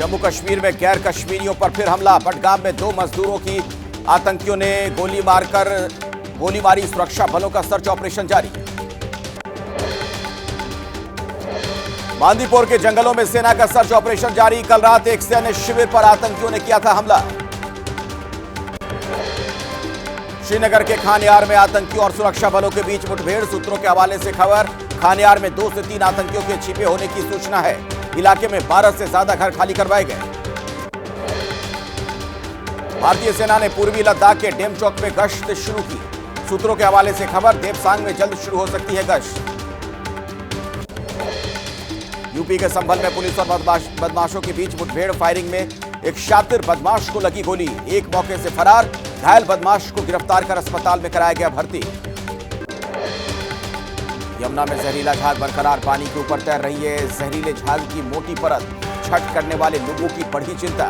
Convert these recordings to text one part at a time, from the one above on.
जम्मू कश्मीर में गैर कश्मीरियों पर फिर हमला। बडगाम में 2 मजदूरों की आतंकियों ने गोली मारी। सुरक्षा बलों का सर्च ऑपरेशन जारी। बांदीपोर के जंगलों में सेना का सर्च ऑपरेशन जारी। कल रात एक सैन्य शिविर पर आतंकियों ने किया था हमला। श्रीनगर के खानयार में आतंकियों और सुरक्षा बलों के बीच मुठभेड़। सूत्रों के हवाले से खबर, खानयार में 2 से 3 आतंकियों के छिपे होने की सूचना है। इलाके में 12 से ज्यादा घर खाली करवाए गए। भारतीय सेना ने पूर्वी लद्दाख के डेमचौक में गश्त शुरू की। सूत्रों के हवाले से खबर, देवसांग में जल्द शुरू हो सकती है गश्त। यूपी के संभल में पुलिस और बदमाशों के बीच मुठभेड़। फायरिंग में एक शातिर बदमाश को लगी गोली। एक मौके से फरार, घायल बदमाश को गिरफ्तार कर अस्पताल में कराया गया भर्ती। यमुना में जहरीला झाग बरकरार, पानी के ऊपर तैर रही है जहरीले झाग की मोटी परत। छठ करने वाले लोगों की बढ़ी चिंता।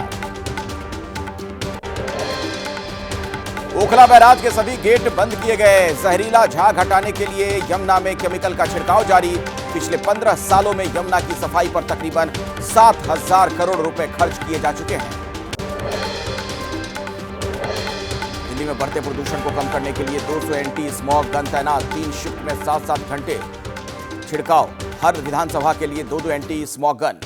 ओखला बैराज के सभी गेट बंद किए गए। जहरीला झाग हटाने के लिए यमुना में केमिकल का छिड़काव जारी। पिछले 15 सालों में यमुना की सफाई पर तकरीबन 7,000 करोड़ रुपए खर्च किए जा चुके हैं। दिल्ली में बढ़ते प्रदूषण को कम करने के लिए 200 एंटी स्मॉग गन तैनात। 3 शिफ्ट में 7-7 घंटे छिड़काव। हर विधानसभा के लिए 2-2 एंटी स्मॉग गन।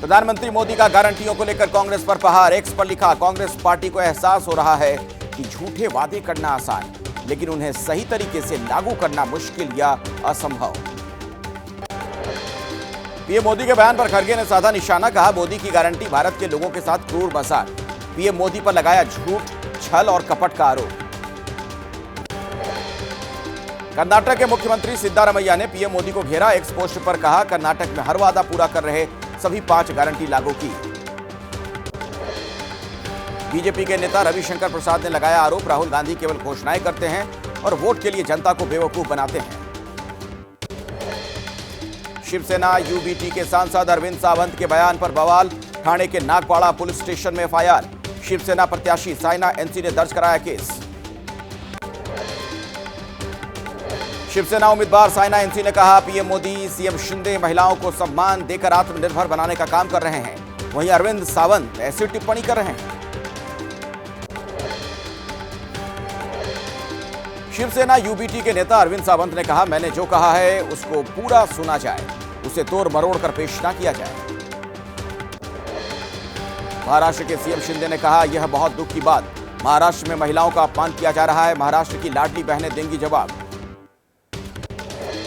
प्रधानमंत्री मोदी का गारंटियों को लेकर कांग्रेस पर प्रहार। एक्स पर लिखा, कांग्रेस पार्टी को एहसास हो रहा है कि झूठे वादे करना आसान, लेकिन उन्हें सही तरीके से लागू करना मुश्किल या असंभव। पीएम मोदी के बयान पर खड़गे ने साधा निशाना। कहा, मोदी की गारंटी भारत के लोगों के साथ क्रूर मजाक। पीएम मोदी पर लगाया झूठ, छल और कपट का आरोप। कर्नाटक के मुख्यमंत्री सिद्धारमैया ने पीएम मोदी को घेरा। एक्स पोस्ट पर कहा, कर्नाटक में हर वादा पूरा कर रहे सभी 5 गारंटी लागू की। बीजेपी के नेता रविशंकर प्रसाद ने लगाया आरोप, राहुल गांधी केवल घोषणाएं करते हैं और वोट के लिए जनता को बेवकूफ बनाते हैं। शिवसेना यूबीटी के सांसद अरविंद सावंत के बयान पर बवाल। ठाणे के नागपाड़ा पुलिस स्टेशन में एफआईआर। शिवसेना प्रत्याशी साइना एनसी ने दर्ज कराया केस। शिवसेना उम्मीदवार साइना एनसी ने कहा, पीएम मोदी, सीएम शिंदे महिलाओं को सम्मान देकर आत्मनिर्भर बनाने का काम कर रहे हैं। वहीं अरविंद सावंत ऐसी टिप्पणी कर रहे हैं। शिवसेना यूबीटी के नेता अरविंद सावंत ने कहा, मैंने जो कहा है उसको पूरा सुना जाए, उसे तोड़ मरोड़ कर पेश ना किया जाए। महाराष्ट्र के सीएम शिंदे ने कहा, यह बहुत दुख की बात, महाराष्ट्र में महिलाओं का अपमान किया जा रहा है। महाराष्ट्र की लाडली बहनें देंगी जवाब।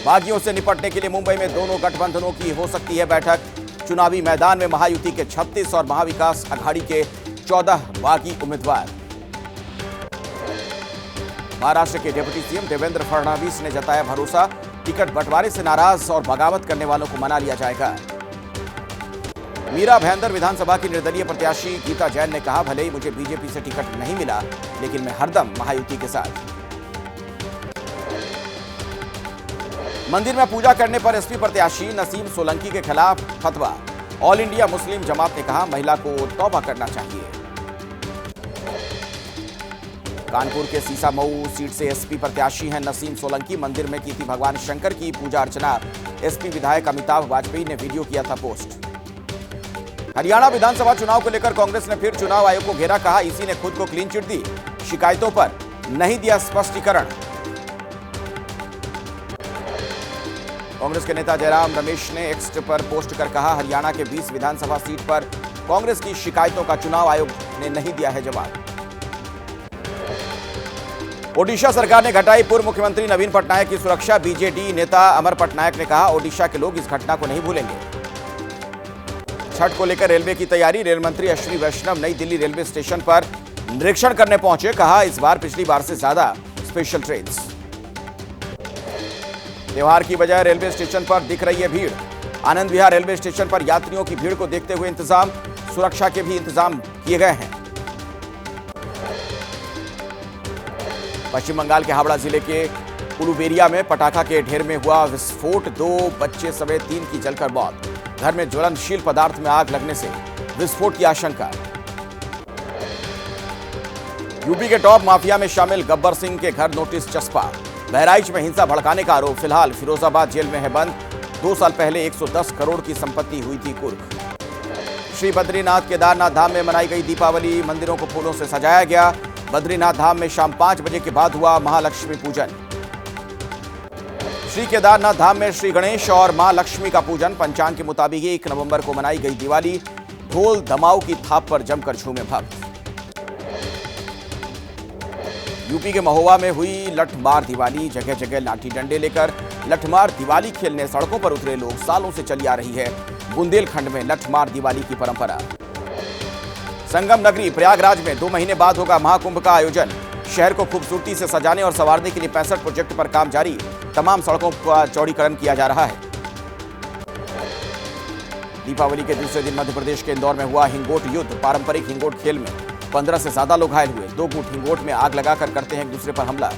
बागियों से निपटने के लिए मुंबई में दोनों गठबंधनों की हो सकती है बैठक। चुनावी मैदान में महायुति के 36 और महाविकास अघाड़ी के 14 बागी उम्मीदवार। महाराष्ट्र के डिप्टी सीएम देवेंद्र फडणवीस ने जताया भरोसा, टिकट बंटवारे से नाराज और बगावत करने वालों को मना लिया जाएगा। मीरा भयंदर विधानसभा की निर्दलीय प्रत्याशी गीता जैन ने कहा, भले ही मुझे बीजेपी से टिकट नहीं मिला, लेकिन मैं हरदम महायुति के साथ। मंदिर में पूजा करने पर एसपी प्रत्याशी नसीम सोलंकी के खिलाफ फतवा। ऑल इंडिया मुस्लिम जमात ने कहा, महिला को तौबा करना चाहिए। कानपुर के सीसा मऊ सीट से एसपी प्रत्याशी हैं नसीम सोलंकी। मंदिर में की थी भगवान शंकर की पूजा अर्चना। एसपी विधायक अमिताभ वाजपेयी ने वीडियो किया था पोस्ट। हरियाणा विधानसभा चुनाव को लेकर कांग्रेस ने फिर चुनाव आयोग को घेरा। कहा, इसी ने खुद को क्लीन चिट दी, शिकायतों पर नहीं दिया स्पष्टीकरण। कांग्रेस के नेता जयराम रमेश ने एक्स पर पोस्ट कर कहा, हरियाणा के 20 विधानसभा सीट पर कांग्रेस की शिकायतों का चुनाव आयोग ने नहीं दिया है जवाब। ओडिशा सरकार ने घटाई पूर्व मुख्यमंत्री नवीन पटनायक की सुरक्षा। बीजेडी नेता अमर पटनायक ने कहा, ओडिशा के लोग इस घटना को नहीं भूलेंगे। छठ को लेकर रेलवे की तैयारी। रेल मंत्री अश्विनी वैष्णव नई दिल्ली रेलवे स्टेशन पर निरीक्षण करने पहुंचे। कहा, इस बार पिछली बार से ज्यादा स्पेशल ट्रेन। त्योहार की वजह रेलवे स्टेशन पर दिख रही है भीड़। आनंद विहार रेलवे स्टेशन पर यात्रियों की भीड़ को देखते हुए इंतजाम, सुरक्षा के भी इंतजाम किए गए हैं। पश्चिम बंगाल के हावड़ा जिले के उलुबेरिया में पटाखा के ढेर में हुआ विस्फोट। 2 बच्चे समेत 3 की जलकर मौत। घर में ज्वलनशील पदार्थ में आग लगने से विस्फोट की आशंका। यूपी के टॉप माफिया में शामिल गब्बर सिंह के घर नोटिस चस्पा। बहराइच में हिंसा भड़काने का आरोप। फिलहाल फिरोजाबाद जेल में है बंद। 2 साल पहले 110 करोड़ की संपत्ति हुई थी कुर्क। श्री बद्रीनाथ केदारनाथ धाम में मनाई गई दीपावली। मंदिरों को फूलों से सजाया गया। बद्रीनाथ धाम में शाम 5 बजे के बाद हुआ महालक्ष्मी पूजन। श्री केदारनाथ धाम में श्री गणेश और मां लक्ष्मी का पूजन। पंचांग के मुताबिक 1 नवंबर को मनाई गई दिवाली। ढोल धमाऊ की थाप पर जमकर झूमे भक्त। यूपी के महोबा में हुई लठमार दिवाली। जगह जगह लाठी डंडे लेकर लठमार दिवाली खेलने सड़कों पर उतरे लोग। सालों से चली आ रही है बुंदेलखंड में लठमार दिवाली की परंपरा। संगम नगरी प्रयागराज में 2 महीने बाद होगा महाकुंभ का आयोजन। शहर को खूबसूरती से सजाने और संवारने के लिए 65 प्रोजेक्ट पर काम जारी। तमाम सड़कों का चौड़ीकरण किया जा रहा है। दीपावली के दूसरे दिन मध्य प्रदेश के इंदौर में हुआ हिंगोट युद्ध। पारंपरिक हिंगोट खेल में 15 से ज्यादा लोग घायल हुए। 2 गुट हिंगोट में आग लगाकर करते हैं एक दूसरे पर हमला।